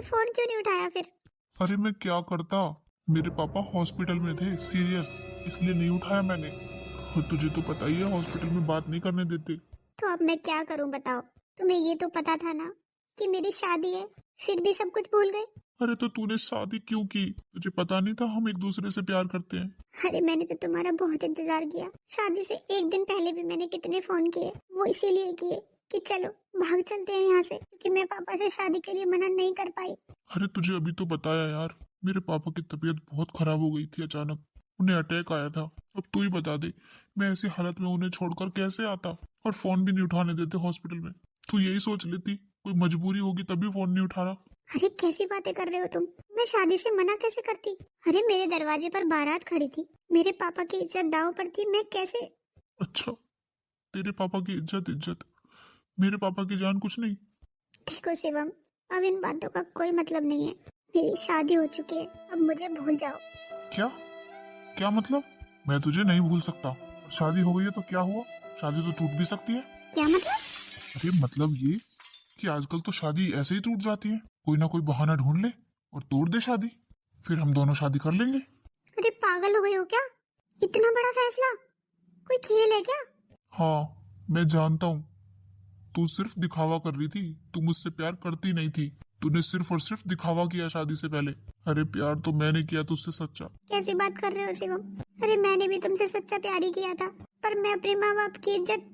Phone क्यों नहीं उठाया फिर? अरे मैं क्या करता, मेरे पापा हॉस्पिटल में थे सीरियस, इसलिए नहीं उठाया मैंने। और तुझे तो पता ही है हॉस्पिटल में बात नहीं करने देते। तो अब मैं क्या करूं बताओ? तुम्हें ये तो पता था ना कि मेरी शादी है, फिर भी सब कुछ भूल गए। अरे तो तूने शादी क्यों की? तुझे पता नहीं था हम एक दूसरे से प्यार करते हैं? अरे मैंने तो तुम्हारा बहुत इंतजार किया। शादी से एक दिन पहले भी मैंने कितने फोन किए, वो इसीलिए किए कि चलो भाग चलते हैं यहाँ से, क्योंकि मैं पापा से शादी के लिए मना नहीं कर पाई। अरे तुझे अभी तो बताया यार, मेरे पापा की तबीयत बहुत खराब हो गई थी अचानक, उन्हें अटैक आया था। अब तू ही बता दे, मैं ऐसी हालत में उन्हें छोड़कर कैसे आता? और फोन भी नहीं उठाने देते हॉस्पिटल में। तू यही सोच लेती कोई मजबूरी होगी तभी फोन नहीं उठा रहा। अरे कैसी बातें कर रहे हो तुम? मैं शादी से मना कैसे करती? अरे मेरे दरवाजे पर बारात खड़ी थी, मेरे पापा की इज्जत दांव पर थी, मैं कैसे? अच्छा, तेरे पापा की इज्जत इज्जत, मेरे पापा की जान कुछ नहीं। देखो शिवम, अब इन बातों का कोई मतलब नहीं है। मेरी शादी हो चुकी है, अब मुझे भूल जाओ। क्या? क्या मतलब? मैं तुझे नहीं भूल सकता। और शादी हो गई है तो क्या हुआ? शादी तो टूट भी सकती है। क्या मतलब? अरे मतलब ये कि आजकल तो शादी ऐसे ही टूट जाती है, कोई ना कोई बहाना ढूंढ ले और तोड़ दे शादी, फिर हम दोनों शादी कर लेंगे। अरे पागल हो गए हो क्या? इतना बड़ा फैसला? कोई खेल है क्या? हाँ, मैं जानता हूँ, तू सिर्फ दिखावा कर रही थी, तू मुझसे प्यार करती नहीं थी, तूने सिर्फ और सिर्फ दिखावा किया शादी से पहले। अरे प्यार तो मैंने किया तुझसे सच्चा। कैसी बात कर रहे हो शिवम? अरे मैंने भी तुमसे सच्चा प्यार ही किया था, पर मैं अपने माँ बाप की इज्जत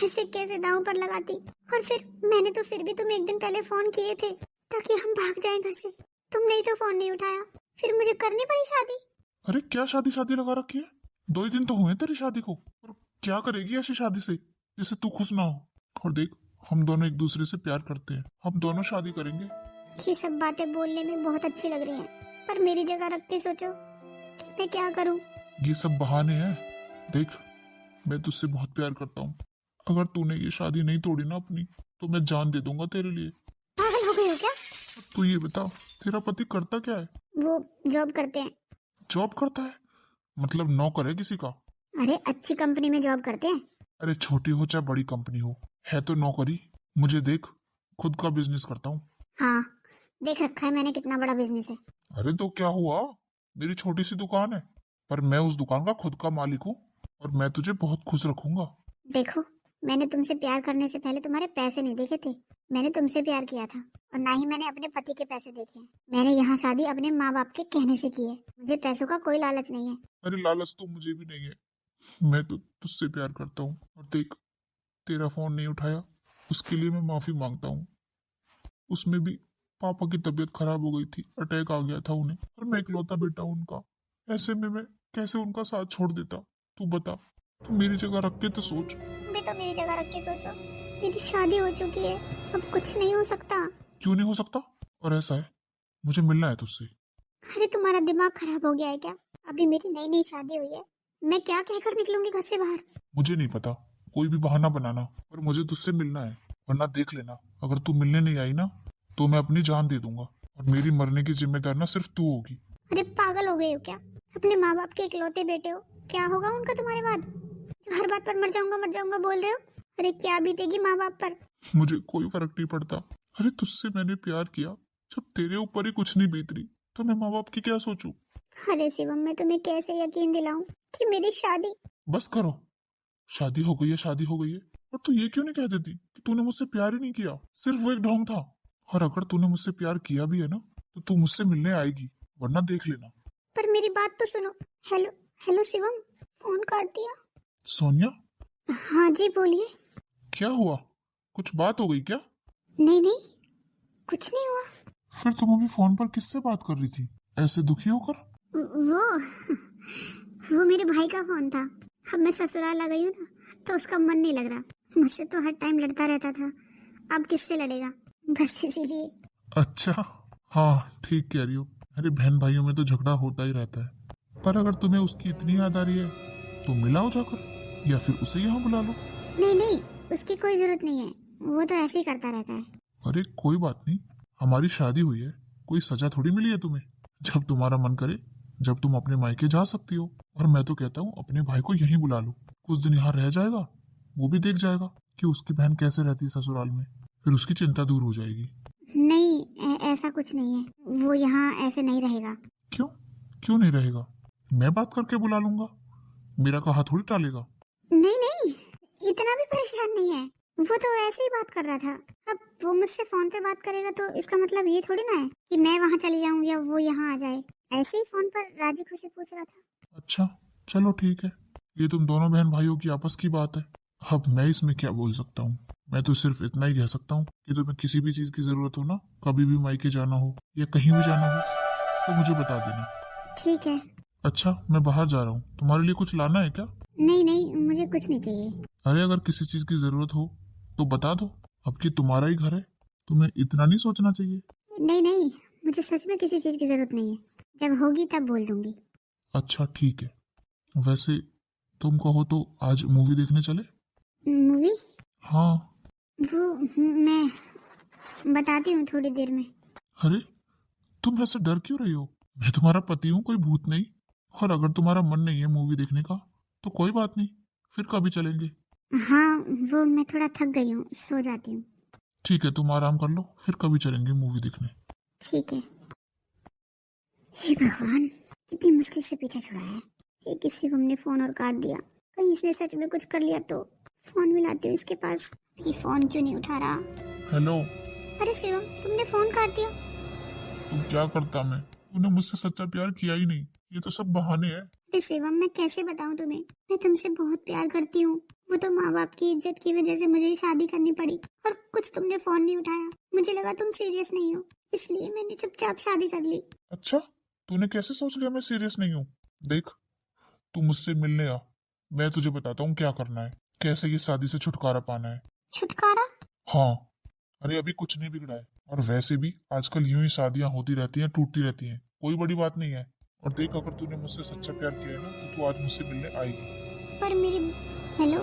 ऐसे कैसे दांव पर लगाती? और फिर मैंने तो फिर भी तुम्हें एक दिन पहले फोन किए थे ताकि हम भाग जाएं घर से। तुमने ही तो फोन नहीं उठाया, फिर मुझे करनी पड़ी शादी। अरे क्या शादी शादी लगा रखी है? 2 ही दिन तो हुए तेरी शादी को, और क्या करेगी ऐसी शादी से जिससे तू खुश ना हो? और देख, हम दोनों एक दूसरे से प्यार करते हैं, हम दोनों शादी करेंगे। ये सब बातें बोलने में बहुत अच्छी लग रही हैं, पर मेरी जगह रख के सोचो कि मैं क्या करूं। ये सब बहाने हैं। देख, मैं तुझसे बहुत प्यार करता हूँ, अगर तूने ये शादी नहीं तोड़ी ना अपनी, तो मैं जान दे दूंगा तेरे लिए। पागल हो गए हो क्या? तू ये बता, तेरा पति करता क्या है? वो जॉब करते हैं। जॉब करता है? मतलब नौकर है किसी का? अरे अच्छी कंपनी में जॉब करते हैं। अरे छोटी हो चाहे बड़ी कंपनी हो, है तो नौकरी। मुझे देख, खुद का बिजनेस करता हूँ। हाँ, देख रखा है मैंने कितना बड़ा बिजनेस है। अरे तो क्या हुआ, मेरी छोटी सी दुकान है, पर मैं उस दुकान का खुद का मालिक हूँ, और मैं तुझे बहुत खुश रखूंगा। देखो, मैंने तुमसे प्यार करने से पहले तुम्हारे पैसे नहीं देखे थे, मैंने तुमसे प्यार किया था। और ना ही मैंने अपने पति के पैसे देखे हैं। मैंने यहाँ शादी अपने माँ बाप के कहने से की है। मुझे पैसों का कोई लालच नहीं है। अरे लालच तो मुझे भी नहीं है, मैं तो तुझसे प्यार करता हूँ। और देख, तेरा फोन नहीं उठाया उसके लिए मैं माफी मांगता हूँ। उसमें भी पापा की तबीयत खराब हो गई थी, अटैक आ गया था उन्हें, और मैं इकलौता बेटा हूं उनका। ऐसे में मैं कैसे उनका साथ छोड़ देता? तू बता, तू मेरी जगह रख के तो सोच। भी तो मेरी जगह रख के सोचो, मेरी शादी हो चुकी है, अब कुछ नहीं हो सकता। क्यों नहीं हो सकता? और ऐसा है, मुझे मिलना है तुझसे। अरे तुम्हारा दिमाग खराब हो गया है क्या? अभी मेरी नई नई शादी हुई है, मैं क्या कहकर निकलूंगी घर से बाहर? मुझे नहीं पता, कोई भी बहाना बनाना, पर मुझे तुझसे मिलना है। वरना देख लेना, अगर तू मिलने नहीं आई ना, तो मैं अपनी जान दे दूंगा, और मेरी मरने की जिम्मेदार ना सिर्फ तू होगी। अरे पागल हो गए हो क्या? अपने माँ बाप के इकलौते बेटे हो, क्या होगा उनका तुम्हारे बाद? जो हर बात पर मर जाऊंगा बोल रहे हो। अरे क्या बीतेगी माँ बाप पर? मुझे कोई फर्क नहीं पड़ता। अरे तुझसे मैंने प्यार किया, जब तेरे ऊपर ही कुछ नहीं बीत रही, तो मैं माँ बाप की क्या सोचूं? अरे शिवम, मैं तुम्हें कैसे यकीन दिलाऊं कि मेरी शादी? बस करो, शादी हो गई है, शादी हो गई है। और तू ये क्यों नहीं कह देती कि तूने मुझसे प्यार ही नहीं किया, सिर्फ वो एक ढोंग था? और अगर तूने मुझसे प्यार किया भी है ना, तो तू मुझसे मिलने आएगी, वरना देख लेना। पर मेरी बात तो सुनो। हेलो हेलो शिवम, फोन काट दिया। सोनिया, हाँ जी बोलिए। क्या हुआ? कुछ बात हो गई क्या? नहीं नहीं, कुछ नहीं हुआ। फिर तुम अभी फोन पर किससे बात कर रही थी, ऐसे दुखी होकर? वो मेरे भाई का फोन था। अब मैं ससुराल आ गई हूँ ना, तो उसका मन नहीं लग रहा। मुझसे तो हर टाइम लड़ता रहता था, अब किससे लड़ेगा, बस इसीलिए। अच्छा, हाँ ठीक कह रही हो। अरे बहन भाइयों में तो झगड़ा होता ही रहता है, पर अगर तुम्हें उसकी इतनी याद आ रही है, तो मिलाओ जाकर, या फिर उसे यहाँ बुला लो। नहीं नहीं, उसकी कोई जरूरत नहीं है, वो तो ऐसे ही करता रहता है। अरे कोई बात नहीं, हमारी शादी हुई है, कोई सजा थोड़ी मिली है तुम्हें। जब तुम्हारा मन करे, जब तुम अपने मायके जा सकती हो। और मैं तो कहता हूँ अपने भाई को यहीं बुला लो, कुछ दिन यहाँ रह जाएगा, वो भी देख जाएगा कि उसकी बहन कैसे रहती है ससुराल में, फिर उसकी चिंता दूर हो जाएगी। नहीं, ऐसा कुछ नहीं है, वो यहाँ ऐसे नहीं रहेगा। क्यों? क्यों नहीं रहेगा? मैं बात करके बुला लूंगा, मेरा कहा थोड़ी टालेगा। नहीं नहीं, इतना भी परेशान नहीं है, वो तो ऐसे ही बात कर रहा था। अब वो मुझसे फोन पे बात करेगा तो इसका मतलब ये थोड़ी ना है कि मैं वहाँ चली जाऊँ या वो यहाँ आ जाए। ऐसे ही फोन पर राजी खुशी पूछ रहा था। अच्छा चलो ठीक है, ये तुम दोनों बहन भाइयों की आपस की बात है, अब मैं इसमें क्या बोल सकता हूँ। मैं तो सिर्फ इतना ही कह सकता हूँ कि तुम्हें किसी भी चीज की जरूरत हो ना, कभी भी मायके जाना हो या कहीं भी जाना हो तो मुझे बता देना। ठीक है। अच्छा मैं बाहर जा रहा हूँ, तुम्हारे लिए कुछ लाना है क्या? नहीं नहीं, मुझे कुछ नहीं चाहिए। अरे अगर किसी चीज की जरूरत हो तो बता दो, अब कि तुम्हारा ही घर है, तुम्हें इतना नहीं सोचना चाहिए। नहीं नहीं, मुझे सच में किसी चीज की जरूरत नहीं है, जब होगी तब बोल दूंगी। अच्छा ठीक है, वैसे तुम कहो तो आज मूवी देखने चले? मूवी? हाँ। वो मैं बताती हूँ थोड़ी देर में। अरे तुम ऐसे डर क्यों रही हो? मैं तुम्हारा पति हूँ, कोई भूत नहीं। और अगर तुम्हारा मन नहीं है मूवी देखने का तो कोई बात नहीं, फिर कभी चलेंगे। हाँ, वो मैं थोड़ा थक गई हूँ, सो जाती हूँ। ठीक है तुम आराम कर लो, फिर कभी चलेंगे मूवी देखने। ठीक है। हे भगवान, कितनी मुश्किल से पीछा छुड़ाया है। ये किसी को हमने फोन और काट दिया, कहीं इसने सच में कुछ कर लिया तो। फोन मिलाती हूँ इसके पास। ये फोन क्यों नहीं उठा रहा? हेलो। अरे शिवम, तुमने फोन काट दिया। तुम क्या करता मैं, तूने मुझसे सच्चा प्यार किया ही नहीं, ये तो सब बहाने हैं। अरे शिवम, मैं कैसे बताऊँ तुम्हें, मैं तुमसे बहुत प्यार करती हूँ। वो तो माँ बाप की इज्जत की वजह से मुझे शादी करनी पड़ी, और कुछ तुमने फोन नहीं उठाया, मुझे लगा तुम सीरियस नहीं हो, इसलिए मैंने चुपचाप शादी कर ली। अच्छा तूने कैसे सोच लिया मैं सीरियस नहीं हूँ? देख तू मुझसे मिलने आ, मैं तुझे बताता हूँ क्या करना है, कैसे ये शादी से छुटकारा पाना है। छुटकारा? हाँ, अरे अभी कुछ नहीं बिगड़ा है, और वैसे भी आजकल यूं ही शादियां होती रहती हैं, टूटती रहती हैं, कोई बड़ी बात नहीं है। और देख अगर तूने मुझसे सच्चा प्यार किया है ना तो तू आज मुझसे मिलने आएगी। पर मेरी... हेलो?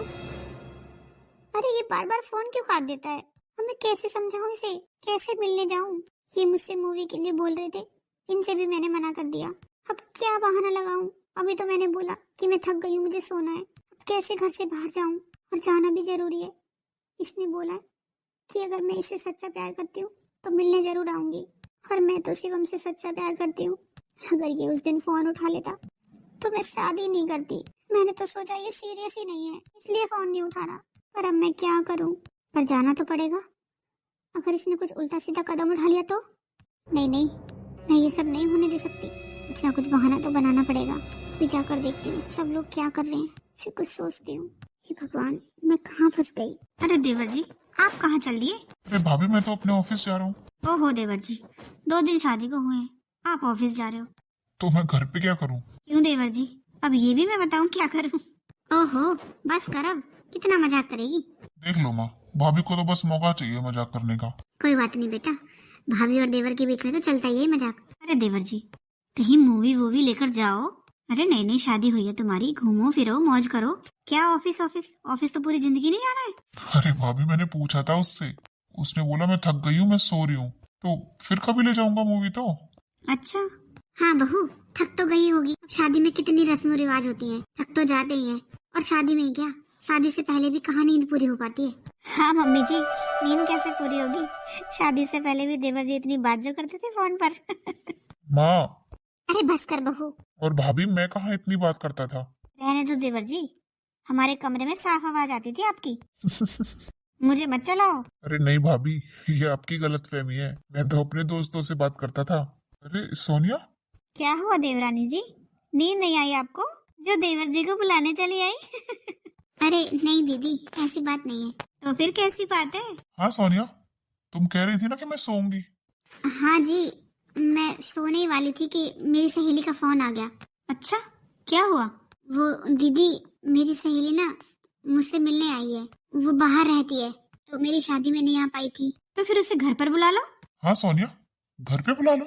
अरे ये बार बार फोन क्यों काट देता है? अब मैं कैसे समझाऊं इसे, कैसे मिलने जाऊं? ये मुझसे मूवी के लिए बोल रहे थे, इनसे भी मैंने मना कर दिया। अब क्या बहाना लगाऊं? अभी तो मैंने बोला कि मैं थक गई हूँ, मुझे सोना है। अब कैसे घर से बाहर जाऊं? और जाना भी जरूरी है। इसने बोला है कि अगर मैं इसे सच्चा प्यार करती हूँ तो मिलने जरूर आऊंगी, और मैं तो शिवम से सच्चा प्यार करती हूँ। अगर ये उस दिन फोन उठा लेता तो मैं शादी नहीं करती। मैंने तो सोचा ये सीरियस ही नहीं है, इसलिए फोन नहीं उठा रहा। पर अब मैं क्या करूं? पर जाना तो पड़ेगा। अगर इसने कुछ उल्टा सीधा कदम उठा लिया तो? नहीं नहीं, मैं ये सब नहीं होने दे सकती। कुछ ना कुछ बहाना तो बनाना पड़ेगा। भी जाकर देखती हूँ सब लोग क्या कर रहे हैं, फिर कुछ सोचती हूँ। हे भगवान, मैं कहाँ फंस गई? अरे देवर जी, आप कहाँ चल दिए? अरे भाभी मैं तो अपने ऑफिस जा रहा हूँ। ओहो देवर जी, 2 दिन शादी को हुए हैं, आप ऑफिस जा रहे हो? तो मैं घर पे क्या करूँ? क्यों देवर जी, अब ये भी मैं बताऊं क्या करूं? ओहो, बस कर अब, कितना मजाक करेगी? देख लो माँ, भाभी को तो बस मौका चाहिए मजाक करने का। कोई बात नहीं बेटा, भाभी और देवर के बीच में तो चलता ही है मजाक। अरे देवर जी, कहीं मूवी वूवी लेकर जाओ। अरे नई नई शादी हुई है तुम्हारी, घूमो फिरो मौज करो। क्या ऑफिस ऑफिस ऑफिस तो पूरी जिंदगी नहीं जाना है। अरे भाभी मैंने पूछा था उससे, उसने बोला मैं थक गई हूँ, मैं सो रही हूँ, तो फिर कभी ले जाऊंगा मूवी तो। अच्छा, हाँ बहू, थक तो गई होगी। अब शादी में कितनी रस्म रिवाज होती हैं, थक तो जाते ही हैं। और शादी में क्या, शादी से पहले भी कहाँ नींद पूरी हो पाती है? हाँ मम्मी जी, नींद कैसे पूरी होगी? शादी से पहले भी देवर जी इतनी बात जो करते थे फोन पर। माँ। अरे बस कर बहू। और भाभी मैं कहाँ इतनी बात करता था। रहने दो देवर जी, हमारे कमरे में साफ आवाज आती थी आपकी। मुझे मत चलाओ। अरे नहीं भाभी, ये आपकी गलतफहमी है, मैं तो अपने दोस्तों से बात करता था। अरे सोनिया। क्या हुआ देवरानी जी, नींद नहीं आई आपको जो देवर जी को बुलाने चली आई? अरे नहीं दीदी, ऐसी बात नहीं है। तो फिर कैसी बात है? हाँ सोनिया, तुम कह रही थी ना कि मैं सोऊंगी। हाँ जी, मैं सोने ही वाली थी कि मेरी सहेली का फोन आ गया। अच्छा, क्या हुआ? वो दीदी, मेरी सहेली ना मुझसे मिलने आई है। वो बाहर रहती है तो मेरी शादी में नहीं आ पाई थी। तो फिर उसे घर पर बुला लो। हाँ सोनिया, घर पे बुला लो।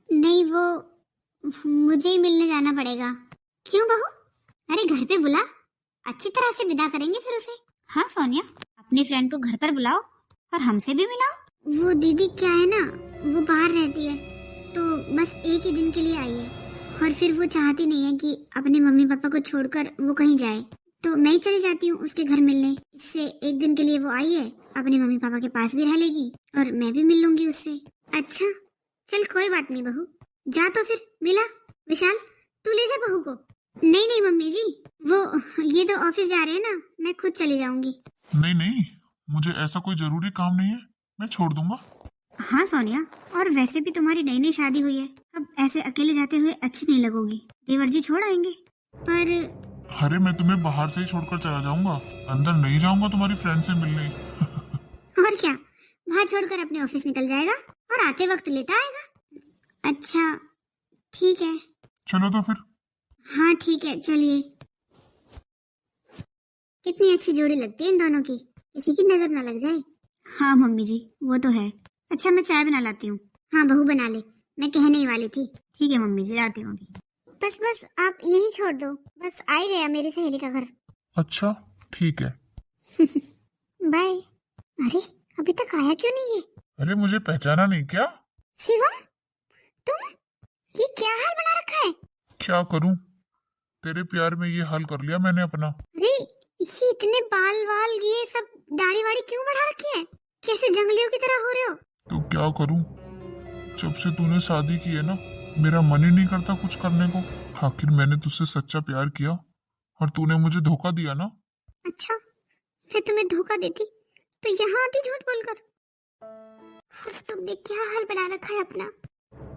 नहीं, वो मुझे ही मिलने जाना पड़ेगा। क्यों बहू? अरे घर पे बुला, अच्छी तरह से विदा करेंगे फिर उसे। हाँ सोनिया, अपनी फ्रेंड को घर पर बुलाओ और हमसे भी मिलाओ। वो दीदी क्या है ना, वो बाहर रहती है तो बस एक ही दिन के लिए आई है, और फिर वो चाहती नहीं है कि अपने मम्मी पापा को छोड़कर वो कहीं जाए, तो मैं ही चली जाती हूँ उसके घर मिलने। इससे एक दिन के लिए वो आई है, अपने मम्मी पापा के पास भी रह लेगी और मैं भी मिल लूंगी उससे। अच्छा, चल कोई बात नहीं बहू, जा तो फिर। मिला विशाल, तू ले जा बहू को। नहीं नहीं मम्मी जी, वो ये तो ऑफिस जा रहे हैं ना, मैं खुद चली जाऊंगी। नहीं नहीं, मुझे ऐसा कोई जरूरी काम नहीं है, मैं छोड़ दूंगा। हाँ सोनिया, और वैसे भी तुम्हारी नई नई शादी हुई है, अब ऐसे अकेले जाते हुए अच्छी नहीं लगोगी। देवर जी छोड़ आएंगे। पर अरे मैं तुम्हें बाहर से ही छोड़कर चला जाऊंगा, अंदर नहीं जाऊंगा तुम्हारी फ्रेंड से मिलने। और क्या, वहाँ छोड़कर अपने ऑफिस निकल जाएगा और आते वक्त लेता आएगा। अच्छा ठीक है। चलो तो फिर। हाँ ठीक है, चलिए। कितनी अच्छी जोड़ी लगती है इन दोनों की, किसी की नजर ना लग जाए। हाँ मम्मी जी, वो तो है। अच्छा मैं चाय बना लाती हूँ। हाँ बहू बना ले, मैं कहने ही वाली थी। ठीक है मम्मी जी, लाती हूँ अभी। बस बस आप यहीं छोड़ दो, बस आ ही गया मेरी सहेली का घर। अच्छा ठीक है। बाय। अरे अभी तक आया क्यों नहीं है? अरे मुझे पहचाना नहीं क्या? शिवम, तुम ये क्या हाल बना रखा है? क्या करूं, तेरे प्यार में ये हाल कर लिया मैंने अपना। अरे ये इतने बाल वाल, ये सब दाढ़ी वाड़ी क्यों बढ़ा रखी है? कैसे जंगलियों की तरह हो रहे हो? तो क्या करूं, जब से तूने शादी की है ना, मेरा मन ही नहीं करता कुछ करने को। आखिर मैंने तुझसे सच्चा प्यार किया और तूने मुझे धोखा दिया ना। अच्छा, मैं तुम्हें धोखा देती तो यहाँ आती झूठ बोलकर। और तुमने क्या हाल बना रखा है अपना?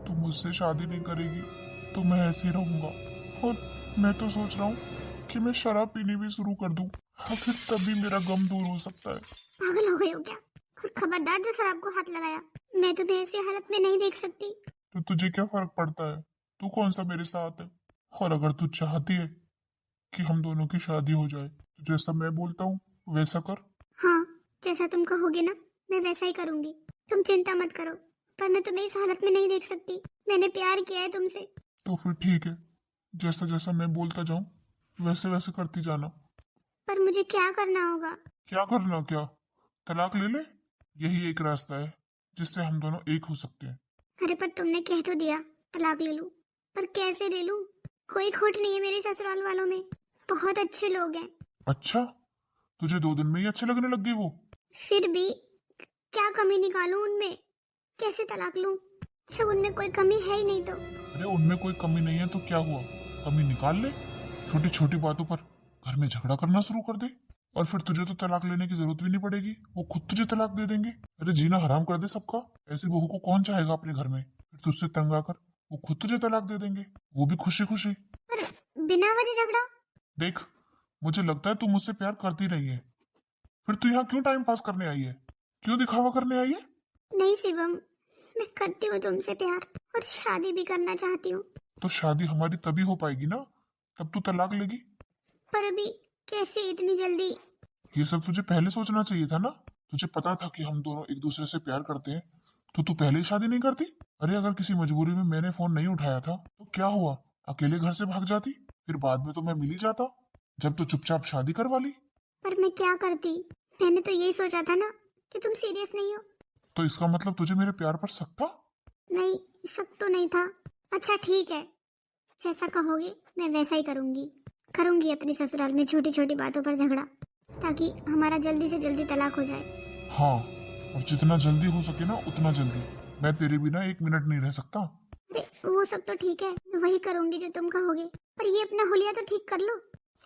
तू मुझसे शादी नहीं करेगी तो मैं ऐसे ही रहूंगा, और मैं तो सोच रहा हूँ कि मैं शराब पीनी भी शुरू कर दूं, आखिर तभी मेरा गम दूर हो सकता है। पागल हो गए हो क्या? और खबरदार जो शराब को हाथ लगाया, मैं तुम्हें ऐसी हालत में नहीं देख सकती। तो तुझे क्या फर्क पड़ता है, तू कौन सा मेरे साथ है? और अगर तू चाहती है कि हम दोनों की शादी हो जाए तो जैसा मैं बोलता हूँ वैसा कर। हाँ, जैसा तुम कहोगे ना, मैं वैसा ही करूंगी। तुम चिंता मत करो, पर मैं तुम्हें इस हालत में नहीं देख सकती। मैंने प्यार किया है तुमसे। तो फिर ठीक है, जैसा जैसा मैं बोलता जाऊं वैसे वैसे करती जाना। पर मुझे क्या करना होगा? क्या करना, क्या तलाक ले ले, यही एक रास्ता है जिससे हम दोनों एक हो सकते हैं। अरे पर तुमने कह तो दिया तलाक ले लूं, पर कैसे ले लूं? कोई खोट नहीं है मेरे ससुराल वालों में, बहुत अच्छे लोग हैं। अच्छा, तुझे 2 दिन में ही अच्छे लगने लग गए वो? फिर भी क्या कमी निकालूं उनमें? कैसे तलाक लूं जब उनमें कोई कमी है ही नहीं? तो अरे उनमें कोई कमी नहीं है तो क्या हुआ, कमी निकाल ले। छोटी छोटी बातों पर घर में झगड़ा करना शुरू कर दे, और फिर तुझे तो तलाक लेने की जरूरत भी नहीं पड़ेगी, वो खुद तुझे तलाक दे देंगे। अरे जीना हराम कर दे सबका, ऐसी बहू को कौन चाहेगा अपने घर में? फिर तुझसे तंग आकर वो खुद तुझे तलाक दे देंगे, वो भी खुशी खुशी। पर बिना वजह झगड़ा? देख, मुझे लगता है तू मुझसे प्यार करती नहीं है, फिर तू यहाँ क्यों टाइम पास करने आई है, क्यों दिखावा करने आई है? नहीं शिवम, मैं करती हूँ तुमसे प्यार और शादी भी करना चाहती हूँ। तो शादी हमारी तभी हो पाएगी ना, तब तू तलाक लेगी। पर अभी कैसे इतनी जल्दी? ये सब तुझे पहले सोचना चाहिए था ना, तुझे पता था कि हम दोनों एक दूसरे से प्यार करते हैं, तो तू पहले ही शादी नहीं करती। अरे अगर किसी मजबूरी में मैंने फोन नहीं उठाया था तो क्या हुआ, अकेले घर से भाग जाती, फिर बाद में तो मैं मिल ही जाता, जब तो चुपचाप शादी करवा ली। पर मैं क्या करती? मैंने तो यही सोचा था ना कि तुम सीरियस नहीं हो। तो इसका मतलब तुझे मेरे प्यार पर शक था? नहीं, शक तो नहीं था। अच्छा ठीक है, जैसा कहोगे मैं वैसा ही करूंगी। करूंगी अपने ससुराल में छोटी छोटी बातों पर झगड़ा, ताकि हमारा जल्दी से जल्दी तलाक हो जाए। हाँ, और जितना जल्दी हो सके ना उतना जल्दी, मैं तेरे बिना 1 मिनट नहीं रह सकता। अरे वो सब तो ठीक है, मैं वही करूंगी जो तुम कहोगे, पर ये अपना हुलिया तो ठीक कर लो।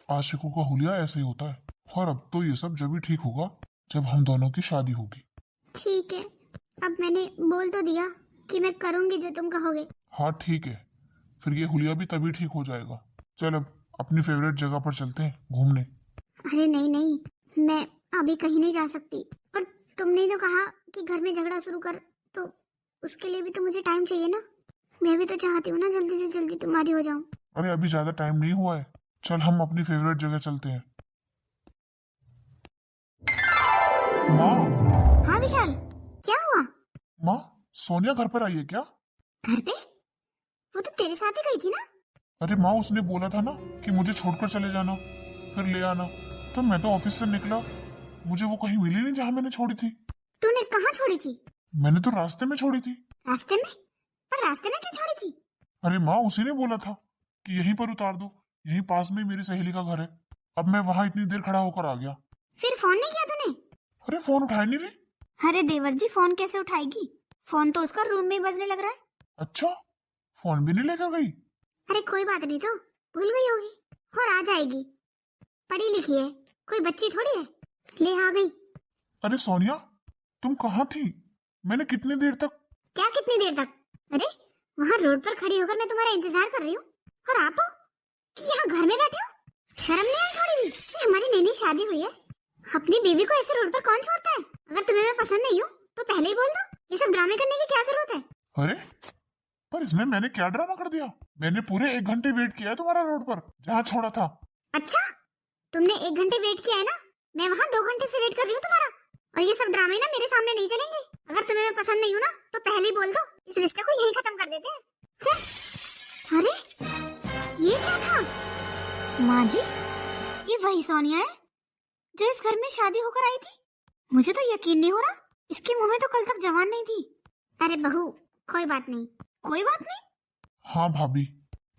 आशिकों का हुलिया ऐसे ही होता है, और अब तो ये सब जब भी ठीक होगा जब हम दोनों की शादी होगी। ठीक है, अब मैंने बोल तो दिया कि मैं करूंगी जो तुम कहोगे। हाँ ठीक है, फिर ये हुलिया भी तभी ठीक हो जाएगा। चल अब अपनी फेवरेट जगह पर चलते हैं घूमने। अरे नहीं नहीं, मैं अभी कहीं नहीं जा सकती। और तुमने जो कहा कि घर में झगड़ा शुरू कर, तो उसके लिए भी तो मुझे टाइम चाहिए ना। मैं भी तो चाहती हूँ ना जल्दी से जल्दी तुम्हारी हो जाऊं। अरे अभी ज्यादा टाइम नहीं हुआ है, चल हम अपनी फेवरेट जगह चलते हैं। माँ। हाँ विशाल, क्या हुआ? माँ, सोनिया घर पर आई है क्या? घर पे? वो तो तेरे साथ ही गई थी ना। अरे माँ, उसने बोला था ना कि मुझे छोड़कर चले जाना फिर ले आना, तो मैं तो ऑफिस से निकला, मुझे वो कहीं मिली नहीं जहाँ मैंने छोड़ी थी। तूने कहाँ छोड़ी थी? मैंने तो रास्ते में छोड़ी थी। रास्ते में? पर रास्ते में क्यों छोड़ी थी? अरे माँ, उसी ने बोला था कि यहीं पर उतार दो, यहीं पास में ही मेरी सहेली का घर है। अब मैं वहां इतनी देर खड़ा होकर आ गया। फिर फोन नहीं किया तूने? अरे फोन उठाया नहीं रे। अरे देवर जी, फोन कैसे उठाएगी? फोन तो उसका रूम में ही बजने लग रहा है। अच्छा, फोन भी नहीं लेकर गई? अरे कोई बात नहीं, तो भूल गई होगी और आ जाएगी, पढ़ी लिखी है, कोई बच्ची थोड़ी है। ले आ गई। अरे सोनिया, तुम कहाँ थी? मैंने कितनी देर तक। क्या कितनी देर तक? अरे वहाँ रोड पर खड़ी होकर मैं तुम्हारा इंतजार कर रही हूँ और आप हो कि यहाँ घर में बैठे हो? शर्म नहीं आई थोड़ी भी? हमारी नई नई शादी हुई है, अपनी बीवी को ऐसे रोड पर कौन छोड़ता है? अगर तुम्हें मैं पसंद नहीं हूँ तो पहले ही बोल दो, ये सब ड्रामे करने की क्या जरूरत है? अरे पर इसमें मैंने क्या ड्रामा कर दिया? मैंने पूरे 1 घंटे वेट किया है तुम्हारा रोड पर, जहाँ छोड़ा था। अच्छा, तुमने 1 घंटे वेट किया है ना, मैं वहाँ 2 घंटे से वेट कर रही हूँ तुम्हारा। और ये सब ड्रामे ना मेरे सामने नहीं चलेंगे। अगर तुम्हें मैं पसंद नहीं हूँ ना तो पहले ही बोल दो, इस रिश्ते को यहीं खत्म कर देते हैं। अरे ये क्या था? माँ जी, ये वही सोनिया है जो इस घर में शादी होकर आई थी? मुझे तो यकीन नहीं हो रहा, इसके मुंह में तो कल तक जवान नहीं थी। अरे बहू, कोई बात नहीं, कोई बात नहीं। हाँ भाभी,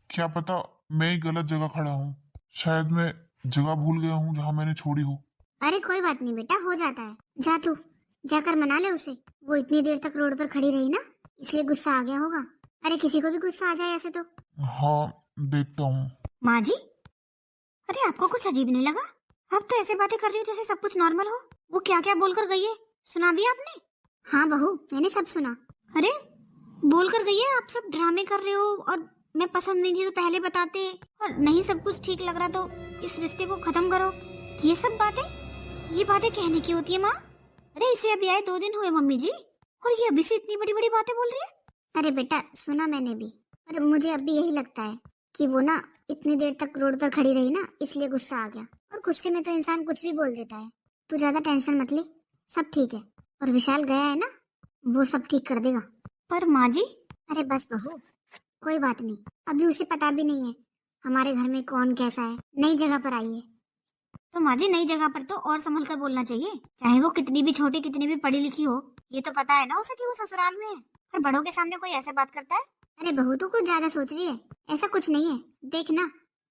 क्या पता मैं ही गलत जगह खड़ा हूँ। शायद मैं जगह भूल गया हूँ जहाँ मैंने छोड़ी हो। अरे कोई बात नहीं बेटा, हो जाता है। जा तू जाकर मना ले उसे, वो इतनी देर तक रोड पर खड़ी रही ना, इसलिए गुस्सा आ गया होगा। अरे किसी को भी गुस्सा आ जाए ऐसे तो। हाँ, देखता हूँ। माँ जी, अरे आपको कुछ अजीब नहीं लगा? आप तो ऐसे बातें कर रही हो जैसे सब कुछ नॉर्मल हो। वो क्या क्या बोलकर गई है, सुना भी आपने? हाँ बहू, मैंने सब सुना। अरे बोलकर गई है आप सब ड्रामे कर रहे हो और मैं पसंद नहीं थी तो पहले बताते, और नहीं सब कुछ ठीक लग रहा तो इस रिश्ते को खत्म करो। ये सब बातें, ये बातें कहने की होती है माँ? अरे इसे अभी आए 2 दिन हुए मम्मी जी, और ये अभी से इतनी बड़ी बड़ी बातें बोल रही है। अरे बेटा सुना मैंने भी, अरे मुझे अब भी यही लगता है कि वो ना इतनी देर तक रोड पर खड़ी रही ना, इसलिए गुस्सा आ गया। और गुस्से में तो इंसान कुछ भी बोल देता है। तू ज्यादा टेंशन मत ले, सब ठीक है। और विशाल गया है ना, वो सब ठीक कर देगा। पर माँ जी, अरे बस बहू, कोई बात नहीं, अभी उसे पता भी नहीं है हमारे घर में कौन कैसा है, नई जगह पर आई है। तो माँ जी, नई जगह पर तो और संभल कर बोलना चाहिए, चाहे वो कितनी भी छोटी कितनी भी पढ़ी लिखी हो। ये तो पता है ना उसे कि वो ससुराल में है, और बड़ों के सामने कोई ऐसे बात करता है? अरे बहू तू कुछ ज्यादा सोच रही है, ऐसा कुछ नहीं है। देख ना,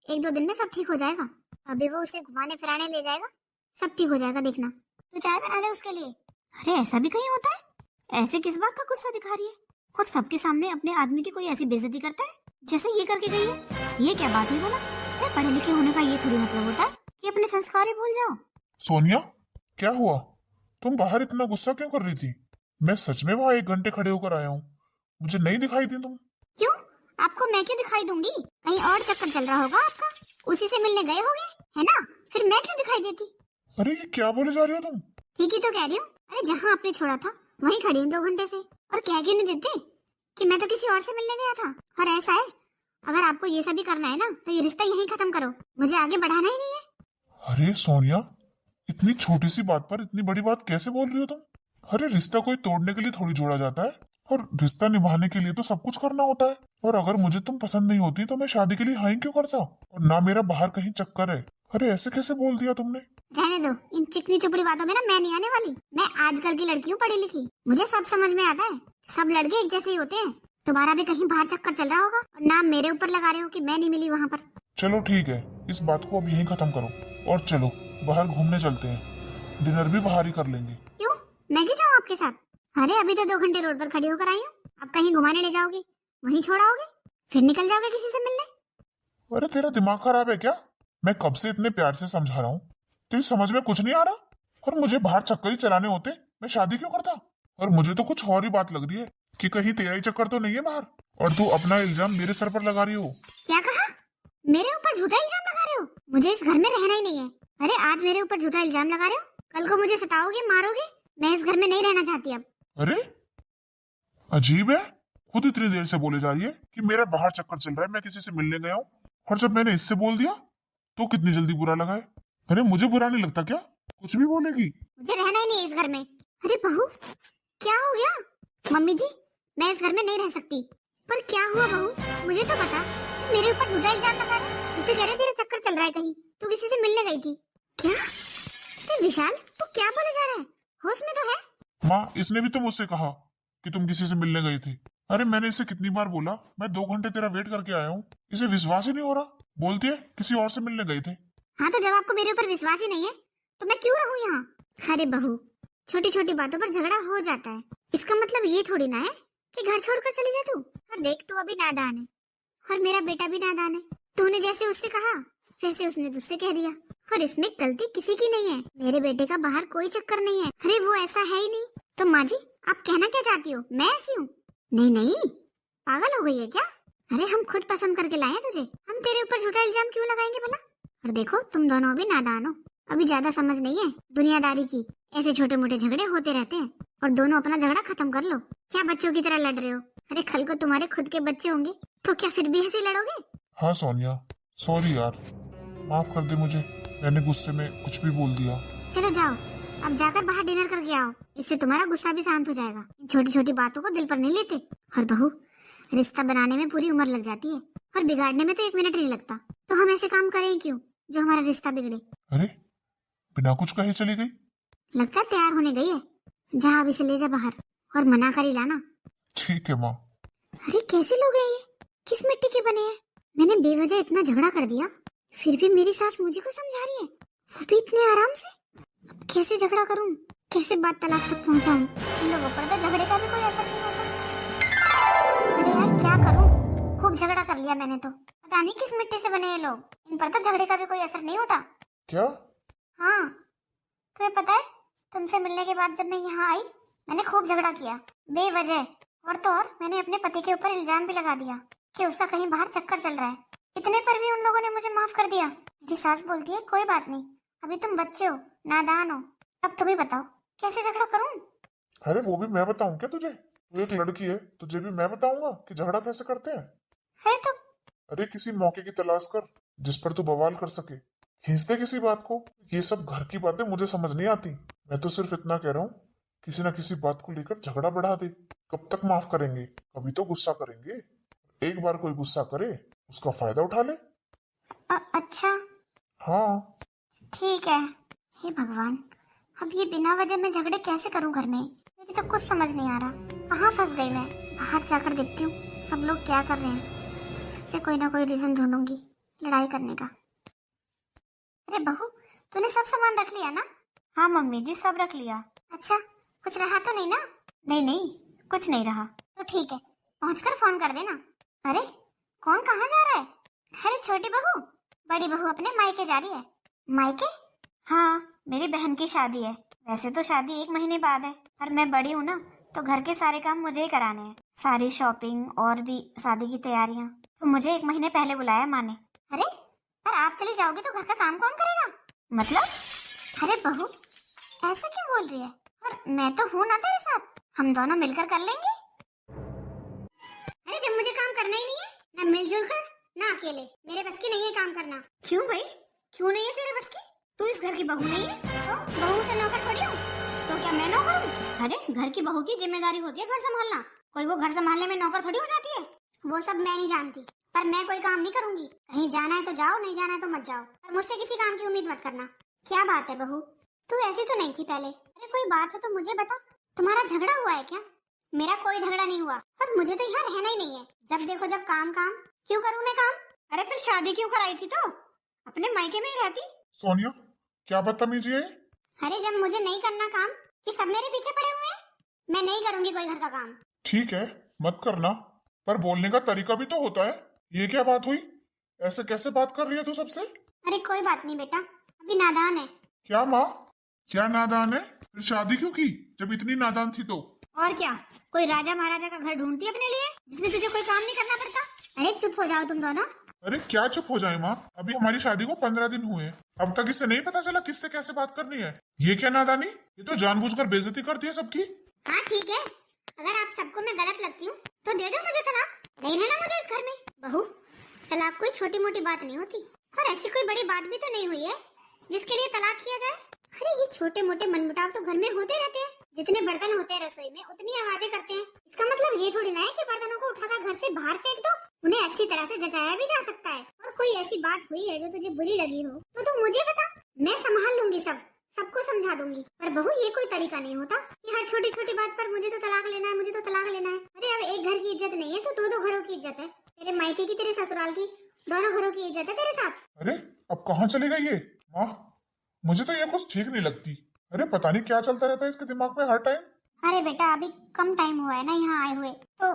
1-2 दिन में सब ठीक हो जाएगा। अभी वो उसे घुमाने फिराने ले जाएगा, सब ठीक हो जाएगा, देखना। तू चाय बना दे उसके लिए। अरे ऐसा भी कहीं होता है? ऐसे किस बात का गुस्सा दिखा रही है, और सबके सामने अपने आदमी की कोई ऐसी बेइज्जती करता है जैसे ये करके गई है? ये क्या बात हुई बोला? अरे पढ़े लिखे होने का ये थोड़ी मतलब होता है कि अपने संस्कार ही भूल जाओ। सोनिया, क्या हुआ? तुम बाहर इतना गुस्सा क्यों कर रही थी? मैं सच में वहाँ 1 घंटे खड़े होकर आया हूँ, मुझे नहीं दिखाई दी तुम? क्यों? आपको मैं क्यों दिखाई दूंगी? कहीं और चक्कर चल रहा होगा आपका, उसी से मिलने गए होगे, है ना? फिर मैं क्यों दिखाई देती? अरे ये क्या बोले जा रही हो तुम? ठीक ही तो कह रही हूँ। अरे जहाँ आपने छोड़ा था वहीं खड़ी हूँ 2 घंटे से, और कह के नहीं देते कि मैं तो किसी और से मिलने गया था। और ऐसा है, अगर आपको ये सब भी करना है ना तो ये रिश्ता यहीं खत्म करो, मुझे आगे बढ़ाना ही नहीं है। अरे सोनिया, इतनी छोटी सी बात पर इतनी बड़ी बात कैसे बोल रही हो तुम? अरे रिश्ता कोई तोड़ने के लिए थोड़ी जोड़ा जाता है, और रिश्ता निभाने के लिए तो सब कुछ करना होता है। और अगर मुझे तुम पसंद नहीं होती तो मैं शादी के लिए हाँ ही क्यों करता? और ना मेरा बाहर कहीं चक्कर है। अरे ऐसे कैसे बोल दिया तुमने? रहने दो, इन चिकनी चुपड़ी बातों में ना मैं नहीं आने वाली। मैं आजकल की लड़की हूँ, पढ़ी लिखी, मुझे सब समझ में आता है। सब लड़के एक जैसे ही होते हैं। तुम्हारा भी कहीं बाहर चक्कर चल रहा होगा और नाम मेरे ऊपर लगा रहे हो कि मैं नहीं मिली वहाँ पर। चलो ठीक है, इस बात को अब यहीं खत्म करो और चलो बाहर घूमने चलते हैं। डिनर भी बाहर ही कर लेंगे। क्यों, मैं क्यों जाऊँ आपके साथ? अरे अभी तो 2 घंटे रोड पर खड़ी होकर आई हूँ, आप कहीं घुमाने ले जाओगे, वहीं छोड़ाओगे, फिर निकल जाओगे किसी से मिलने? अरे तेरा दिमाग खराब है क्या? मैं कब से इतने प्यार से समझा रहा हूँ, तुझे समझ में कुछ नहीं आ रहा? और मुझे बाहर चक्कर ही चलाने होते, मैं शादी क्यों करता? और मुझे तो कुछ और ही बात लग रही है कि कहीं तेरा ही चक्कर तो नहीं है बाहर, और तू अपना इल्जाम मेरे सर पर लगा रही हो। क्या कहा? मेरे ऊपर झूठा इल्जाम लगा रहे हो? मुझे इस घर में रहना ही नहीं है। अरे आज मेरे ऊपर झूठा इल्जाम लगा रहे हो, कल को मुझे सताओगे, मारोगे। मैं इस घर में नहीं रहना चाहती अब। अरे अजीब है, खुद इतनी देर से बोले जा रही है कि मेरा बाहर चक्कर चल रहा है, मैं किसी से मिलने गया हूँ, और जब मैंने इससे बोल दिया तो कितनी जल्दी बुरा लगा है। अरे मुझे बुरा नहीं लगता क्या? कुछ भी बोलेगी। मुझे रहना ही नहीं है इस घर में। अरे बहू, क्या हो गया? मम्मी जी, मैं इस घर में नहीं रह सकती। पर क्या हुआ बहू, मुझे तो बता। मेरे ऊपर झूठा इल्जाम लगा रहे, उसे कह रहे तेरा चक्कर चल रहा है, कहीं तू किसी से मिलने गई थी क्या? अरे विशाल, तू क्या बोले जा रहा है? होश में तो है? माँ, इसने भी तो मुझसे कहा कि तुम किसी से मिलने गई थी। अरे मैंने इसे कितनी बार बोला, मैं 2 घंटे तेरा वेट करके आया हूँ, इसे विश्वास ही नहीं हो रहा। बोलती है किसी और से मिलने गए थे। हाँ तो जब आपको मेरे ऊपर विश्वास ही नहीं है तो मैं क्यों रहूं यहाँ? अरे बहू, छोटी छोटी बातों पर झगड़ा हो जाता है, इसका मतलब ये थोड़ी ना है कि घर छोड़कर चली जा तू? और देख तू अभी नादान है और मेरा बेटा भी नादान है। तूने जैसे उससे कहा वैसे उसने तुझसे कह दिया और इसमें गलती किसी की नहीं है। मेरे बेटे का बाहर कोई चक्कर नहीं है। अरे वो ऐसा है ही नहीं। तो माँ जी आप कहना क्या चाहती हो? मैं ऐसी हूँ? नहीं नहीं, पागल हो गई है क्या? अरे हम खुद पसंद करके लाए हैं तुझे, हम तेरे ऊपर झूठा इल्जाम क्यों लगाएंगे भला? और देखो तुम दोनों भी नादान हो, अभी ज्यादा समझ नहीं है दुनियादारी की। ऐसे छोटे मोटे झगड़े होते रहते हैं और दोनों अपना झगड़ा खत्म कर लो। क्या बच्चों की तरह लड़ रहे हो? अरे कल को तुम्हारे खुद के बच्चे होंगे तो क्या फिर भी ऐसे लड़ोगे? हाँ सोनिया, सॉरी यार, माफ कर दे मुझे, मैंने गुस्से में कुछ भी बोल दिया। चलो जाओ, अब जाकर बाहर डिनर करके आओ, इससे तुम्हारा गुस्सा भी शांत हो जाएगा। छोटी छोटी बातों को दिल पर नहीं लेते। और बहू, रिश्ता बनाने में पूरी उम्र लग जाती है और बिगाड़ने में तो 1 मिनट नहीं लगता। तो हम ऐसे काम करें क्यों जो हमारा रिश्ता बिगड़े? अरे बिना कुछ कहे चली गई? लगता है तैयार होने गई है। जा अब इसे ले जा बाहर और मना कर ही लाना। ठीक है माँ। अरे कैसे लोग हैं ये? किस मिट्टी के बने हैं? मैंने बेवजह इतना झगड़ा कर दिया, फिर भी मेरी सास मुझे को समझा रही है, वो भी इतने आराम से। अब कैसे झगड़ा करूं? कैसे बात तलाक तक पहुंचाऊं? इन लोगों पर तो झगड़े का भी कोई असर नहीं होता। अरे यार क्या करूं? खूब झगड़ा कर लिया मैंने तो। पता नहीं किस मिट्टी से बने ये लोग, इन पर तो झगड़े का भी कोई असर नहीं होता। क्या? हाँ, तुम्हें पता है तुमसे मिलने के बाद जब मैं यहाँ आई मैंने खूब झगड़ा किया बेवजह। और तो और मैंने अपने पति के ऊपर इल्जाम भी लगा दिया कि उसका कहीं बाहर चक्कर चल रहा है। इतने पर भी उन लोगों ने मुझे माफ कर दिया। मेरी सास बोलती है कोई बात नहीं, अभी तुम बच्चे हो, नादान हो। अब तुम ही बताओ कैसे झगड़ा करूं? अरे वो भी मैं बताऊं क्या तुझे? तू एक लड़की है, तुझे भी मैं बताऊंगा कि झगड़ा कैसे करते हैं। अरे तुम, अरे किसी मौके की तलाश कर जिस पर तू बवाल कर सके। खींचते किसी बात को। ये सब घर की बातें मुझे समझ नहीं आती। मैं तो सिर्फ इतना कह रहा हूँ, किसी ना किसी बात को लेकर झगड़ा बढ़ा दे। कब तक माफ करेंगे? कभी तो गुस्सा करेंगे। एक बार कोई गुस्सा करे उसका फायदा उठा ले। अच्छा हाँ ठीक है। हे भगवान, अब ये बिना वजह में झगड़े कैसे करूं घर में? मेरी तो कुछ समझ नहीं आ रहा। कहाँ फंस गई मैं? बाहर जाकर देखती हूँ सब लोग क्या कर रहे हैं, फिर से कोई ना कोई रीजन ढूंढूंगी लड़ाई करने का। अरे बहू, तूने सब सामान रख लिया ना? हाँ मम्मी जी, सब रख लिया। अच्छा, कुछ रहा तो नहीं ना? नहीं नहीं, कुछ नहीं रहा। तो ठीक है, पहुंचकर फोन कर देना। अरे कौन कहाँ जा रहा है? अरे छोटी बहू, बड़ी बहू अपने मायके जा रही है। मायके? हाँ, मेरी बहन की शादी है। वैसे तो शादी 1 महीने बाद है, पर मैं बड़ी हूँ ना, तो घर के सारे काम मुझे ही कराने हैं। सारी शॉपिंग और भी शादी की तैयारियाँ, तो मुझे 1 महीने पहले बुलाया माँ ने। अरे पर आप चली जाओगी तो घर का काम कौन करेगा? मतलब? अरे बहू ऐसा क्यों बोल रही है? और मैं तो हूँ ना तेरे साथ, हम दोनों मिलकर कर लेंगे। अरे जब मुझे काम करना ही नहीं है, ना मिलजुल कर ना अकेले, मेरे बस की नहीं है काम करना। क्यों भाई, क्यों नहीं है तेरे बस की? तू इस घर की बहू नहीं है? तो बहू तो नौकर थोड़ी हूँ, तो क्या मैं नौकर हूँ? अरे घर की बहू की जिम्मेदारी होती है घर संभालना, कोई वो घर संभालने में नौकर थोड़ी हो जाती है। वो सब मैं नहीं जानती, पर मैं कोई काम नहीं करूंगी। कहीं जाना है तो जाओ, नहीं जाना है तो मत जाओ, पर मुझसे किसी काम की उम्मीद मत करना। क्या बात है बहू, तू ऐसी तो नहीं थी पहले। अरे कोई बात हो तो मुझे बता, तुम्हारा झगड़ा हुआ है क्या? मेरा कोई झगड़ा नहीं हुआ, और मुझे तो यहाँ रहना ही नहीं है। जब देखो जब काम काम, क्यों करूँ मैं काम? अरे फिर शादी क्यों कराई थी? तो अपने मायके में ही रहती। सोनिया, क्या बदतमीजी है? अरे जब मुझे नहीं करना काम, कि सब मेरे पीछे पड़े हुए हैं, मैं नहीं करूंगी कोई घर का काम। ठीक है, मत करना, पर बोलने का तरीका भी तो होता है। ये क्या बात हुई? ऐसे कैसे बात कर रही है तू सबसे? अरे कोई बात नहीं बेटा, अभी नादान है। क्या माँ, क्या नादान है? फिर शादी क्यों की जब इतनी नादान थी तो? और क्या, कोई राजा महाराजा का घर ढूंढती अपने लिए जिसमें तुझे कोई काम नहीं करना पड़ता? अरे चुप हो जाओ तुम दोनों। अरे क्या चुप हो जाए माँ, अभी हमारी शादी को 15 दिन हुए, अब तक इससे नहीं पता चला किससे कैसे बात करनी है? ये क्या नादानी? ये तो जानबूझकर बेइज्जती करती है सबकी। हाँ ठीक है, अगर आप सबको मैं गलत लगती हूँ तो दे दो मुझे तलाक, नहीं रहना मुझे इस घर में। बहू, तलाक कोई छोटी मोटी बात नहीं होती, और ऐसी कोई बड़ी बात भी तो नहीं हुई है जिसके लिए तलाक किया जाए। अरे ये छोटे मोटे मनमुटाव तो घर में होते रहते हैं। जितने बर्तन होते हैं रसोई में उतनी आवाजें करते हैं। इसका मतलब ये थोड़ी ना है कि बर्तनों को उठाकर घर से बाहर फेंक दो, उन्हें अच्छी तरह से जचाया भी जा सकता है। और कोई ऐसी बात हुई है जो तुझे बुरी लगी हो तो तू मुझे बता, मैं संभाल लूंगी, सबको समझा दूंगी। पर बहू ये कोई तरीका नहीं होता कि हर छोटी छोटी बात पर मुझे तो तलाक लेना है, मुझे तो तलाक लेना है। अरे अब एक घर की इज्जत नहीं है तो 2-2 घरों की इज्जत है। तेरे मायके की, तेरे ससुराल की, दोनों घरों की इज्जत है तेरे साथ। अरे अब कहाँ चली गई ये माँ? मुझे तो ये कुछ ठीक नहीं लगती। अरे पता नहीं क्या चलता रहता है इसके दिमाग में हर टाइम। अरे बेटा अभी कम टाइम हुआ है ना यहाँ आए हुए, तो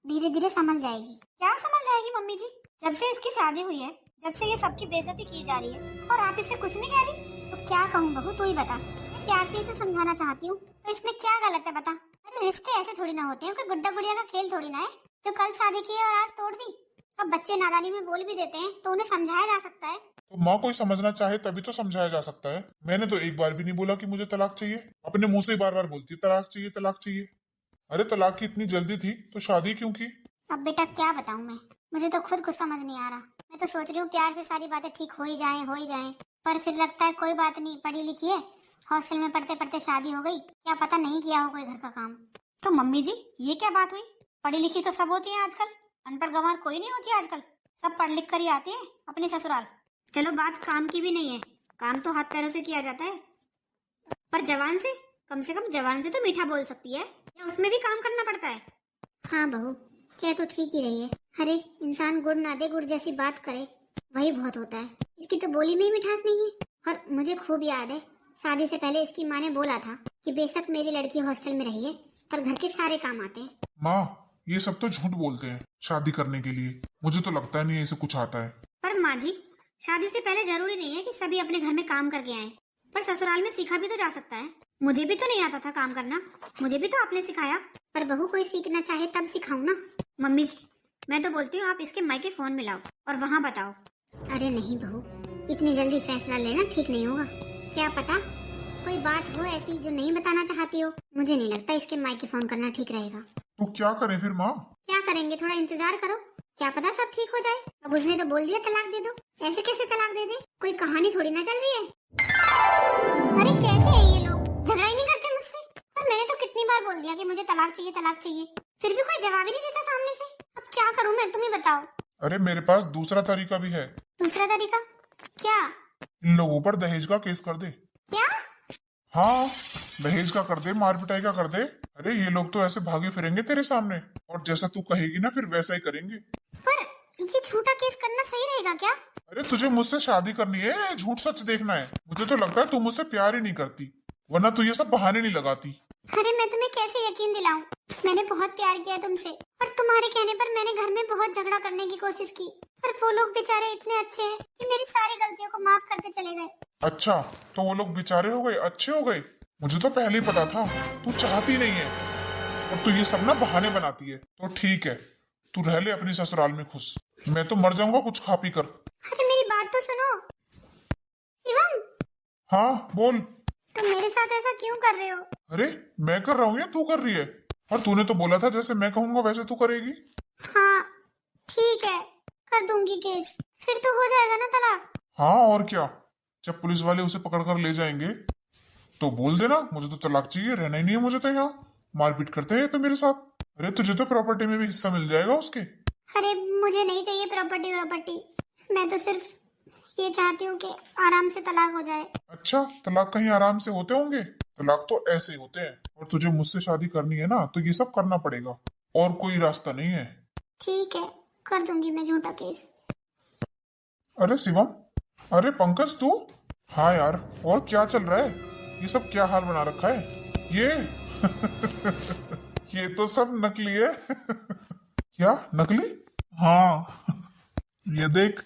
धीरे धीरे समझ जाएगी। क्या समझ जाएगी मम्मी जी? जब से इसकी शादी हुई है, जब से ये सबकी बेइज्जती की जा रही है और आप इससे कुछ नहीं कह रही, तो क्या कहूँ बहू तू ही बता। मैं प्यार से ही तो समझाना चाहती हूँ, तो इसमें क्या गलत है बता। अरे रिश्ते ऐसे थोड़ी ना होते हैं, कोई गुड्डा गुड़िया का खेल थोड़ी ना है जो कल शादी की है और आज तोड़ दी। अब बच्चे नादानी में बोल भी देते हैं तो उन्हें समझाया जा सकता है। तो माँ कोई समझना चाहे तभी तो समझाया जा सकता है। मैंने तो एक बार भी नहीं बोला कि मुझे तलाक चाहिए, अपने मुंह से ही बार बार बोलती है तलाक चाहिए तलाक चाहिए। अरे तलाक की इतनी जल्दी थी तो शादी क्यों की? अब बेटा क्या बताऊं मैं, मुझे तो खुद कुछ समझ नहीं आ रहा। मैं तो सोच रही हूँ प्यार से सारी बातें ठीक हो ही जाएं, पर फिर लगता है कोई बात नहीं, पढ़ी लिखी है, हॉस्टल में पढ़ते पढ़ते शादी हो गई, क्या पता नहीं किया हो कोई घर का काम। तो मम्मी जी ये क्या बात हुई? पढ़ी लिखी तो सब होती है आजकल, अनपढ़ गंवार कोई नहीं होती आजकल, सब पढ़ लिख कर ही आते हैं अपने ससुराल। चलो बात काम की भी नहीं है, काम तो हाथ पैरों से किया जाता है, पर जवान से, कम से कम जवान से तो मीठा बोल सकती है, या उसमें भी काम करना पड़ता है। हाँ बहू क्या तो ठीक ही रही है। अरे इंसान गुड़ ना दे गुड़ जैसी बात करे वही बहुत होता है। इसकी तो बोली में ही मिठास नहीं है। और मुझे खूब याद है शादी से पहले इसकी माँ ने बोला था कि बेशक मेरी लड़की हॉस्टल में रही है पर घर के सारे काम आते हैं। माँ ये सब तो झूठ बोलते हैं शादी करने के लिए, मुझे तो लगता नहीं ऐसे कुछ आता है। पर माँ जी शादी से पहले जरूरी नहीं है कि सभी अपने घर में काम करके आए, पर ससुराल में सीखा भी तो जा सकता है। मुझे भी तो नहीं आता था काम करना, मुझे भी तो आपने सिखाया। पर बहू कोई सीखना चाहे तब सिखाऊं ना। मम्मी जी मैं तो बोलती हूँ आप इसके मायके फोन मिलाओ और वहाँ बताओ। अरे नहीं बहू इतनी जल्दी फैसला लेना ठीक नहीं होगा, क्या पता कोई बात हो ऐसी जो नहीं बताना चाहती हो। मुझे नहीं लगता इसके मायके फोन करना ठीक रहेगा। तो क्या करें फिर माँ? क्या करेंगे, थोड़ा इंतजार करो, क्या पता सब ठीक हो जाए। अब उसने तो बोल दिया तलाक दे दो, ऐसे कैसे तलाक दे दे? कोई कहानी थोड़ी ना चल रही है। अरे कैसे है ये लोग, झगड़ा ही नहीं करते मुझसे। और मैंने तो कितनी बार बोल दिया कि मुझे तलाक चाहिए, फिर भी कोई जवाब ही नहीं देता सामने से। अब क्या करूं मैं, तुम ही बताओ। अरे मेरे पास दूसरा तरीका भी है। दूसरा तरीका क्या? इन लोगों पर दहेज का केस कर दे। क्या? हाँ दहेज का कर दे, मार पिटाई का कर दे। अरे ये लोग तो ऐसे भागे फिरेंगे तेरे सामने, और जैसा तू कहेगी ना फिर वैसा ही करेंगे। पर ये झूठा केस करना सही रहेगा क्या? अरे तुझे मुझसे शादी करनी है, झूठ सच देखना है। मुझे तो लगता है तू मुझसे प्यार ही नहीं करती, वरना तू ये सब बहाने नहीं लगाती। अरे मैं तुम्हें कैसे यकीन दिलाऊं, मैंने बहुत प्यार किया तुमसे, और तुम्हारे कहने पर मैंने घर में बहुत झगड़ा करने की कोशिश की, पर वो लोग बेचारे इतने अच्छे हैं कि मेरी सारी गलतियों को माफ करते चले गए। अच्छा तो वो लोग बेचारे हो गए, अच्छे हो गए? मुझे तो पहले ही पता था तू चाहती नहीं है, और तू ये सब ना बहाने बनाती है। तो ठीक है तू रह ले अपनी ससुराल में खुश, मैं तो मर जाऊंगा कुछ खा पी कर। अरे मेरी बात तो सुनो शिवम। हाँ बोल। तुम मेरे साथ ऐसा क्यों कर रहे हो? अरे मैं कर रहा हूँ या तू कर रही है? और तूने तो बोला था जैसे मैं कहूंगा वैसे तू करेगी। हाँ ठीक है कर दूंगी केस, फिर तो हो जाएगा ना तलाक। हाँ और क्या, जब पुलिस वाले उसे पकड़ कर ले जाएंगे तो बोल देना मुझे तो तलाक चाहिए, रहना ही नहीं है मुझे तो यहाँ, मारपीट करते हैं तो मेरे साथ। अरे तुझे तो प्रॉपर्टी में भी हिस्सा मिल जाएगा उसके। अरे मुझे नहीं चाहिए प्रॉपर्टी, मैं तो सिर्फ ये चाहती हूँ कि आराम से तलाक हो जाए। अच्छा तलाक कहीं आराम से होते होंगे? तलाक तो ऐसे ही होते हैं, और तुझे मुझसे शादी करनी है ना तो ये सब करना पड़ेगा, और कोई रास्ता नहीं है। ठीक है कर दूंगी मैं झूठा केस। अरे शिवम, अरे पंकज तू? हाँ यार और क्या चल रहा है? ये सब क्या हाल बना रखा है ये? ये तो सब नकली है। क्या नकली? हाँ ये देख।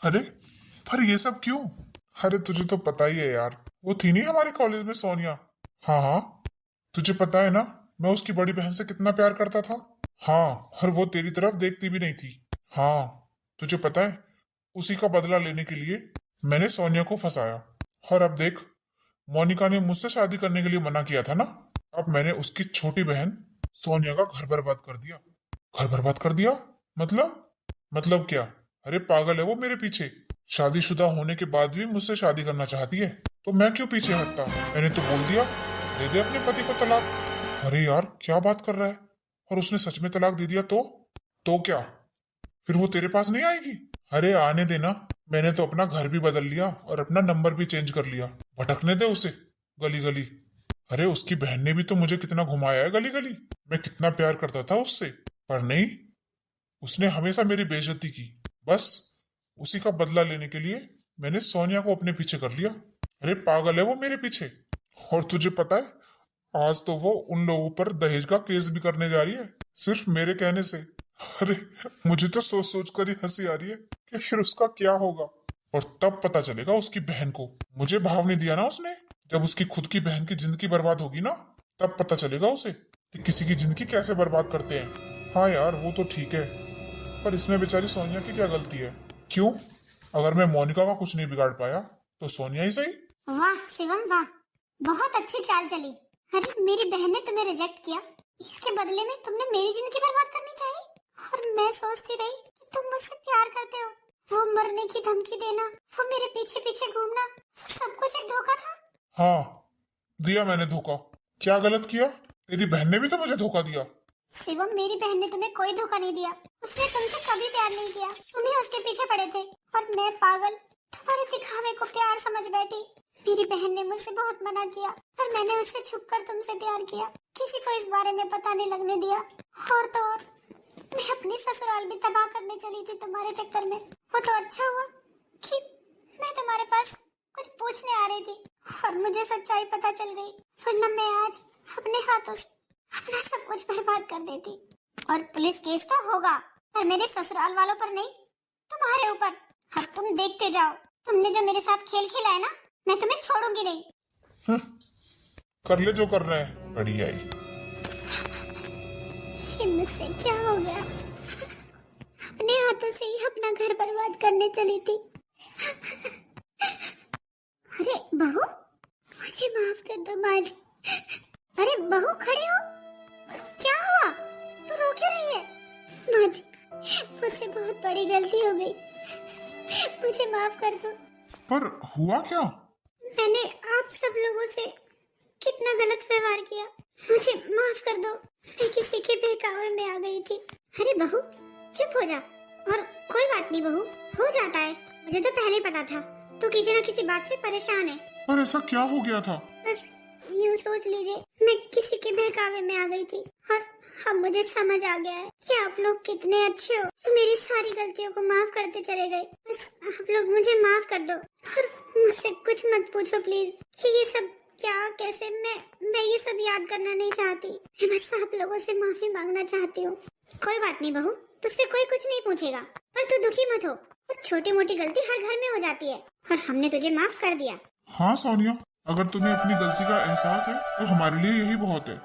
अरे पर ये सब क्यों? अरे तुझे तो पता ही है यार, वो थी नहीं हमारे कॉलेज में सोनिया। हाँ हाँ तुझे पता है ना मैं उसकी बड़ी बहन से कितना प्यार करता था। हाँ और वो तेरी तरफ देखती भी नहीं थी। हाँ तुझे पता है उसी का बदला लेने के लिए मैंने सोनिया को फंसाया, और अब देख मोनिका ने मुझसे शादी करने के लिए मना किया था ना, अब मैंने उसकी छोटी बहन सोनिया का घर बर्बाद कर दिया। घर बर्बाद कर दिया मतलब क्या? अरे पागल है वो मेरे पीछे, शादीशुदा होने के बाद भी मुझसे शादी करना चाहती है, तो मैं क्यों पीछे हटता? मैंने तो बोल दिया दे दे अपने पति को तलाक। अरे यार क्या बात कर रहा है, और उसने सच में तलाक दे दिया तो क्या फिर वो तेरे पास नहीं आएगी? अरे आने देना, मैंने तो अपना घर भी बदल लिया और अपना नंबर भी चेंज कर लिया, भटकने दे उसे गली गली। अरे उसकी बहन ने भी तो मुझे कितना घुमाया है गली गली, मैं कितना प्यार करता था उससे, पर नहीं उसने हमेशा मेरी बेइज्जती की। बस उसी का बदला लेने के लिए मैंने सोनिया को अपने पीछे कर लिया। अरे पागल है वो मेरे पीछे। और तुझे पता है आज तो वो उन लोगों पर दहेज का केस भी करने जा रही है, सिर्फ मेरे कहने से। अरे मुझे तो सोच सोच कर ही हंसी आ रही है कि फिर उसका क्या होगा। और तब पता चलेगा उसकी बहन को। मुझे भाव नहीं दिया ना उसने। जब उसकी खुद की बहन की जिंदगी बर्बाद होगी ना, तब पता चलेगा उसे कि किसी की जिंदगी कैसे बर्बाद करते हैं। हाँ यार, वो तो ठीक है, पर इसमें बेचारी सोनिया की क्या गलती है? क्यों? अगर मैं मोनिका का कुछ नहीं बिगाड़ पाया तो सोनिया ही सही। वाह शिवम वाह, बहुत अच्छी चाल चली। अरे मेरी बहन ने तुम्हें रिजेक्ट किया, इसके बदले में तुमने मेरी जिंदगी बर्बाद करनी चाहिए। और मैं सोचती रही कि तुम मुझसे प्यार करते हो। वो मरने की धमकी देना, वो मेरे पीछे पीछे घूमना, सब कुछ एक धोखा था। हाँ, दिया मैंने धोखा। क्या गलत किया? तेरी बहन ने भी तो मुझे धोखा दिया। शिवम, मेरी बहन ने तुम्हें कोई धोखा नहीं दिया। उसने तुमसे कभी प्यार नहीं किया, तुम ही उसके पीछे पड़े थे। और मैं पागल तुम्हारे दिखावे को प्यार समझ बैठी। मेरी बहन ने मुझसे बहुत मना किया, पर मैंने उससे छुपकर तुमसे प्यार किया। किसी को इस बारे में पता नहीं लगने दिया। और तो और मैं अपनी ससुराल भी तबाह करने चली थी तुम्हारे चक्कर में। वो तो अच्छा हुआ कि मैं तुम्हारे पास कुछ पूछने आ रही थी और मुझे सच्चाई पता चल गई, वरना मैं आज अपने हाथों से अपना सब कुछ बर्बाद कर देती। और पुलिस केस तो होगा, पर मेरे ससुराल वालों पर नहीं, तुम्हारे ऊपर। अब तुम देखते जाओ, तुमने जो मेरे साथ खेल खेला है ना, मैं तुम्हें छोड़ूंगी नहीं। कर ले जो कर रहे हैं, बढ़िया ही। ये मुझसे क्या हो गया? अपने हाथों से ही अपना घर बर्बाद करने चली थी। अरे बहू, मुझे माफ कर दो माँ जी। अरे बहू, खड़े हो, क्या हुआ? तू रो क्यों रही है? माँ जी, मुझसे बहुत बड़ी गलती हो गई, मुझे माफ कर दो। पर हुआ क्या? मैंने आप सब लोगों से कितना गलत व्यवहार किया, मुझे माफ कर दो। मैं किसी के बहकावे में आ गई थी। अरे बहू, चुप हो जा। और कोई बात नहीं बहू, हो जाता है। मुझे तो पहले ही पता था तू किसी न किसी बात से परेशान है। पर ऐसा क्या हो गया था? बस यूँ सोच लीजिए, मैं किसी के बहकावे में आ गई थी और अब मुझे समझ आ गया है कि आप लोग कितने अच्छे हो, जो मेरी सारी गलतियों को माफ करते चले गए। बस आप लोग मुझे माफ कर दो और मुझसे कुछ मत पूछो प्लीज कि ये सब क्या कैसे। मैं ये सब याद करना नहीं चाहती। मैं बस आप लोगों से माफी मांगना चाहती हूँ। कोई बात नहीं बहू, तुझसे कोई कुछ नहीं पूछेगा, पर तू दुखी मत हो। और छोटी मोटी गलती हर घर में हो जाती है और हमने तुझे माफ कर दिया। हाँ सोनिया, अगर तुम्हें अपनी गलती का एहसास है तो हमारे लिए यही बहुत है।